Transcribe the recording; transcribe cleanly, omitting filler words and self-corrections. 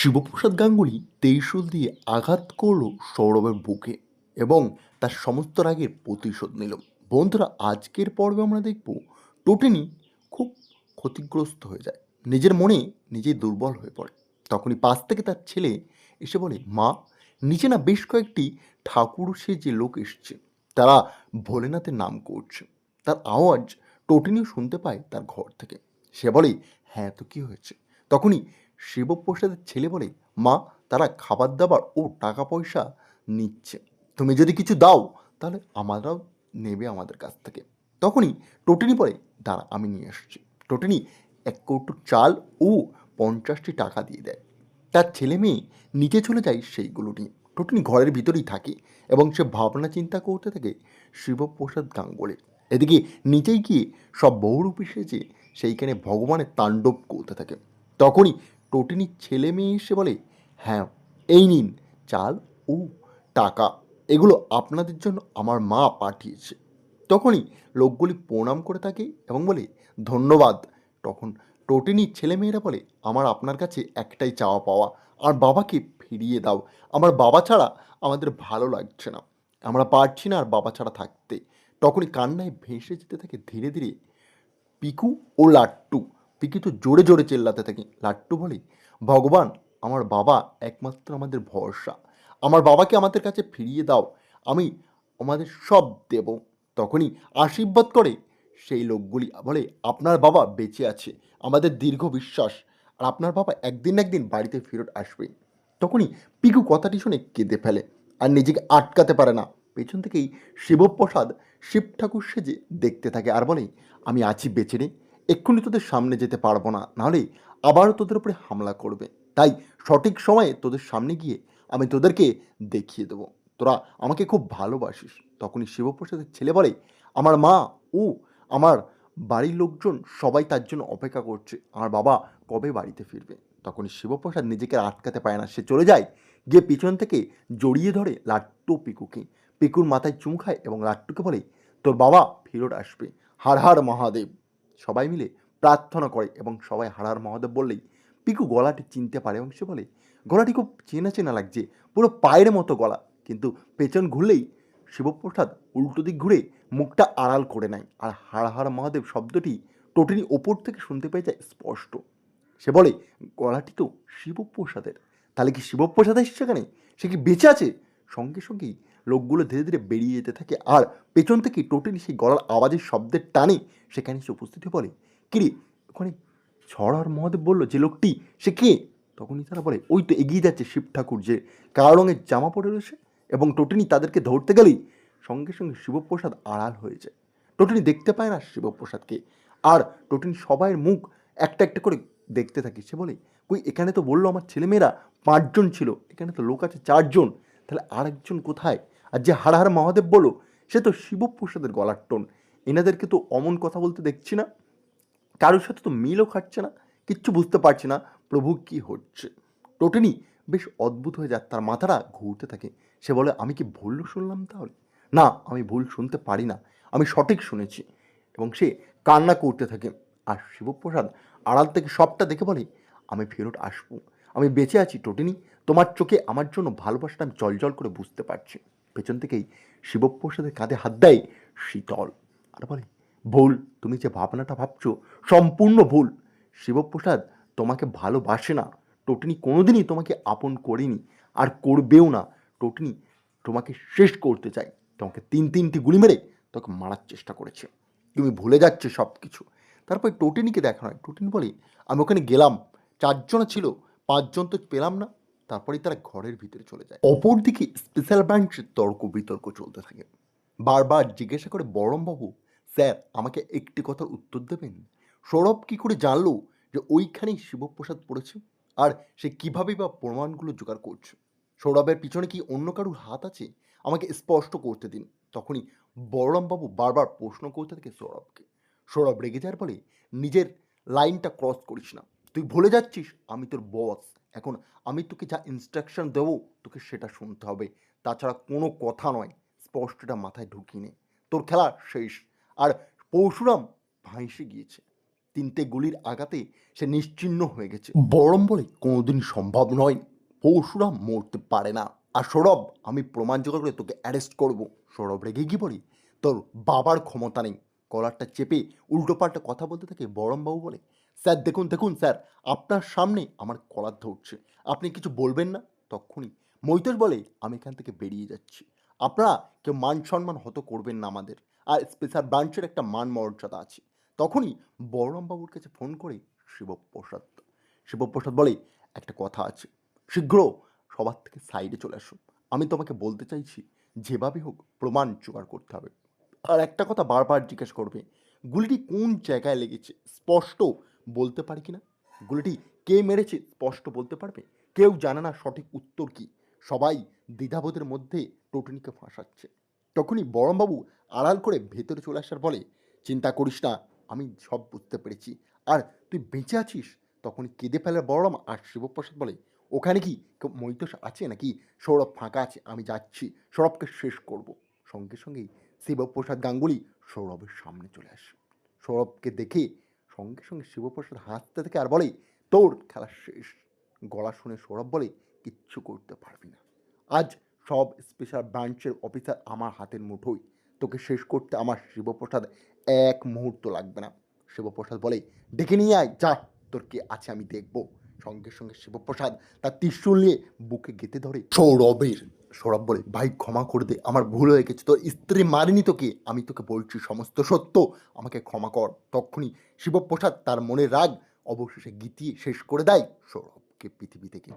শিবপ্রসাদ গাঙ্গুলি ত্রিশূল দিয়ে আঘাত করল সৌরভের বুকে এবং তার সমস্ত রাগের প্রতিশোধ নিল। বন্ধুরা, আজকের পর্বে আমরা দেখব টোটেনি খুব ক্ষতিগ্রস্ত হয়ে যায়, নিজের মনে নিজেই দুর্বল হয়ে পড়ে। তখনই পাশ থেকে তার ছেলে এসে বলে, মা, নিচে না বেশ কয়েকটি ঠাকুর সেজে লোক এসছে, তারা ভোলেনাথের নাম করছে। তার আওয়াজ টোটেনিও শুনতে পায় তার ঘর থেকে। সে বলে, হ্যাঁ তো কী হয়েছে? তখনই শিবপ্রসাদের ছেলে বলে, মা, তারা খাবার দাবার ও টাকা পয়সা নিচ্ছে, তুমি যদি কিছু দাও তাহলে আমরাও নেবে আমাদের কাছ থেকে। তখনই টোটেনি বলে, দাঁড়া, আমি নিয়ে এসেছি। টোটেনি 1 কৌটো চাল ও 50টি টাকা দিয়ে দেয়। তার ছেলে মেয়ে নিচে চলে যায় সেইগুলো নিয়ে। টোটেনি ঘরের ভিতরেই থাকে এবং সে ভাবনা চিন্তা করতে থাকে শিবপ্রসাদ গাঙ্গুলি। এদিকে নিচেই গিয়ে সব বহুরূপী সেজে সেইখানে ভগবানের তাণ্ডব করতে থাকে। তখনই টোটেনির ছেলে মেয়ে এসে বলে, হ্যাঁ, এই নিন চাল ও টাকা, এগুলো আপনাদের জন্য আমার মা পাঠিয়েছে। তখনই লোকগুলি প্রণাম করে থাকে এবং বলে, ধন্যবাদ। তখন টোটেনির ছেলেমেয়েরা বলে, আমার আপনার কাছে একটাই চাওয়া পাওয়া, আর বাবাকে ফিরিয়ে দাও। আমার বাবা ছাড়া আমাদের ভালো লাগছে না, আমরা পারছি না আর বাবা ছাড়া থাকতে। তখনই কান্নায় ভেসে যেতে থাকে ধীরে ধীরে পিকু ও লাট্টু। পিকু তো জোরে জোরে চেল্লাতে থাকে। লাট্টু বলে, ভগবান, আমার বাবা একমাত্র আমাদের ভরসা, আমার বাবাকে আমাদের কাছে ফিরিয়ে দাও, আমি আমাদের সব দেব। তখনই আশীর্বাদ করে সেই লোকগুলি বলে, আপনার বাবা বেঁচে আছে, আমাদের দীর্ঘ বিশ্বাস, আর আপনার বাবা একদিন না একদিন বাড়িতে ফেরত আসবে। তখনই পিকু কথাটি শুনে কেঁদে ফেলে আর নিজেকে আটকাতে পারে না। পেছন থেকেই শিবপ্রসাদ শিব ঠাকুর সেজে দেখতে থাকে আর বলে, আমি আছি বেঁচে রে, এক্ষুনি তোদের সামনে যেতে পারবো না, নাহলে আবারও তোদের উপরে হামলা করবে, তাই সঠিক সময়ে তোদের সামনে গিয়ে আমি তোদেরকে দেখিয়ে দেবো, তোরা আমাকে খুব ভালোবাসিস। তখনই শিবপ্রসাদের ছেলে বলে, আমার মা ও আমার বাড়ির লোকজন সবাই তার জন্য অপেক্ষা করছে, আমার বাবা কবে বাড়িতে ফিরবে। তখনই শিবপ্রসাদ নিজেকে আটকাতে পারে না, সে চলে যায় গিয়ে পিছন থেকে জড়িয়ে ধরে লাট্টু পিকুকে। পিকুর মাথায় চুম খায় এবং লাট্টুকে বলে, তোর বাবা ফেরত আসবে, হার হার মহাদেব। সবাই মিলে প্রার্থনা করে এবং সবাই হার হার মহাদেব বললেই পিকু গলাটি চিনতে পারে এবং সে বলে, গলাটি খুব চেনা চেনা লাগছে, পুরো পায়ের মতো গলা। কিন্তু পেছন ঘুরলেই শিবপ্রসাদ উল্টো দিক ঘুরে মুখটা আড়াল করে নেয়, আর হার হার মহাদেব শব্দটি টোটেনি ওপর থেকে শুনতে পেয়ে যায় স্পষ্ট। সে বলে, গলাটি তো শিবপ্রসাদের, তাহলে কি শিবপ্রসাদ এসছে সেখানে? সে কি বেঁচে আছে? সঙ্গে সঙ্গেই লোকগুলো ধীরে ধীরে বেরিয়ে যেতে থাকে আর পেছন থেকে টোটেনি সেই গলার আওয়াজের শব্দের টানে সেখানে এসে উপস্থিত হয়ে বলে, কিরে, ওখানে ছড় আর মহাদেব বললো যে লোকটি, সে কে? তখনই তারা বলে, ওই তো এগিয়ে যাচ্ছে শিব ঠাকুর, যে কালো রঙের জামা পরে রয়েছে। এবং টোটেনি তাদেরকে ধরতে গেলেই সঙ্গে সঙ্গে শিবপ্রসাদ আড়াল হয়ে যায়। টোটেনি দেখতে পায় না শিবপ্রসাদকে, আর টোটেনি সবাইয়ের মুখ একটা একটা করে দেখতে থাকে। সে বলে, কই, এখানে তো বললো আমার ছেলেমেয়েরা 5জন ছিল, এখানে তো লোক আছে 4জন, তাহলে আরেকজন কোথায়? আর যে হার হার মহাদেব বলো, সে তো শিবপ্রসাদের গলার টোন। এনাদেরকে তো অমন কথা বলতে দেখছি না, কারোর সাথে তো মিলও খাচ্ছে না, কিচ্ছু বুঝতে পারছি না প্রভু কি হচ্ছে। টোটেনি বেশ অদ্ভুত হয়ে যায়, তার মাথাটা ঘুরতে থাকে। সে বলে, আমি কি ভুল শুনলাম তাহলে? না, আমি ভুল শুনতে পারি না, আমি সঠিক শুনেছি। এবং সে কান্না করতে থাকে। আর শিবপ্রসাদ আড়াল থেকে সবটা দেখে বলে, আমি ফেরত আসবো, আমি বেঁচে আছি টোটেনি, তোমার চোখে আমার জন্য ভালোবাসাটা আমি জল করে বুঝতে পারছি। পেছন থেকেই শিবপ্রসাদের কাঁধে হাত দেয় শীতল আর বলে, ভুল, তুমি যে ভাবনাটা ভাবছো সম্পূর্ণ ভুল। শিবপ্রসাদ তোমাকে ভালোবাসে না, টোটনি কোনোদিনই তোমাকে আপন করেনি আর করবেও না। টোটনি তোমাকে শেষ করতে চায়, তোমাকে 3টি গুলি মেরে তোকে মারার চেষ্টা করেছে, তুমি ভুলে যাচ্ছে সব কিছু। তারপর টোটেনিকে দেখা হয়, টোটেনি বলে, আমি ওখানে গেলাম, 4জন ছিল, 5জন তো পেলাম না। তারপরেই তারা ঘরের ভিতরে চলে যায়। অপরদিকে স্পেশাল ব্রাঞ্চের তর্ক বিতর্ক চলতে থাকে। বারবার জিজ্ঞাসা করে বড়মবাবু, স্যার, আমাকে একটি কথার উত্তর দেবেন, সৌরভ কী করে জানলো যে ওইখানেই শিবপ্রসাদ পড়েছে, আর সে কীভাবেই বা প্রমাণগুলো জোগাড় করছে? সৌরভের পিছনে কি অন্য কারুর হাত আছে? আমাকে স্পষ্ট করতে দিন। তখনই বলরামবাবু বারবার প্রশ্ন করতে থাকে সৌরভকে। সৌরভ রেগে যাওয়ার বলে, নিজের লাইনটা ক্রস করিস না, তুই ভুলে যাচ্ছিস আমি তোর বস, এখন আমি তোকে যা ইনস্ট্রাকশন দেবো তোকে সেটা শুনতে হবে, তাছাড়া কোনো কথা নয়, স্পষ্টটা মাথায় ঢুকিয়ে নে, তোর খেলা শেষ। আর পরশুরাম ভাইসে গিয়েছে, তিনটে গুলির আঘাতে সে নিশ্চিহ্ন হয়ে গেছে। বরং বলে কোনোদিন সম্ভব নয়, পরশুরাম মরতে পারে না। আর সৌরভ, আমি প্রমাণ জোগাড় করে তোকে অ্যারেস্ট করব। সৌরভ রেগে গিয়ে বলে, তোর বাবার ক্ষমতা নেই। কলারটা চেপে উল্টোপাল্টা কথা বলতে থাকে বরমবাবু বলে, স্যার দেখুন দেখুন স্যার, আপনার সামনে আমার কলার ধরছে, আপনি কিছু বলবেন না? তক্ষুনি মৈতোষ বলে, আমি এখান থেকে বেরিয়ে যাচ্ছি। আপনারা কেউ মান সম্মান হত করবেন না আমাদের, আর স্পেশাল ব্রাঞ্চের একটা মান মর্যাদা আছে। তখনই বলরামবাবুর কাছে ফোন করে শিবপ্রসাদ শিবপ্রসাদ বলে, একটা কথা আছে, শীঘ্র সবার থেকে সাইডে চলে আসো। আমি তোমাকে বলতে চাইছি, যেভাবে হোক প্রমাণ জোগাড় করতে হবে। আর একটা কথা বারবার জিজ্ঞেস করবে, গুলিটি কোন জায়গায় লেগেছে স্পষ্ট বলতে পারি কিনা? গুলিটি কে মেরেছে স্পষ্ট বলতে পারবে? কেউ জানে না সঠিক উত্তর কি। সবাই দ্বিধাবোধের মধ্যে টোটনিকে ফাঁসাচ্ছে। তখনই বরমবাবু আড়াল করে ভেতরে চলে আসার বলে, চিন্তা করিস না, আমি সব বুঝতে পেরেছি। আর তুই বেঁচে আছিস? তখনই কেঁদে ফেলে বড়রাম। আর শিবপ্রসাদ বলে, ওখানে কি কেউ মৈতোষ আছে নাকি? সৌরভ ফাঁকা আছে, আমি যাচ্ছি, সৌরভকে শেষ করব। সঙ্গে সঙ্গেই শিবপ্রসাদ গাঙ্গুলি সৌরভের সামনে চলে আসে। সৌরভকে দেখে সঙ্গে সঙ্গে শিবপ্রসাদ হাসতে থাকে আর বলে, তোর খেলা শেষ। গলা শুনে সৌরভ বলে, কিচ্ছু করতে পারবি না। আজ সব স্পেশাল ব্রাঞ্চের অফিসার আমার হাতের মুঠোয়। তোকে শেষ করতে আমার শিবপ্রসাদ এক মুহূর্ত লাগবে না। শিবপ্রসাদ বলে, ডেকে নিয়ে আয়, যা, তোর কে আছে আমি দেখব। সঙ্গে সঙ্গে শিবপ্রসাদ তার ত্রিশূল নিয়ে বুকে গেঁথে ধরে সৌরভের। সৌরভ বলে, ভাই ক্ষমা করে দে, আমার ভুল হয়ে গেছে, তোর স্ত্রী মারিনি তোকে, আমি তোকে বলছি সমস্ত সত্য, আমাকে ক্ষমা কর। তখনই শিবপ্রসাদ তার মনের রাগ অবশেষে গীতিয়ে শেষ করে দেয় সৌরভকে পৃথিবী থেকে।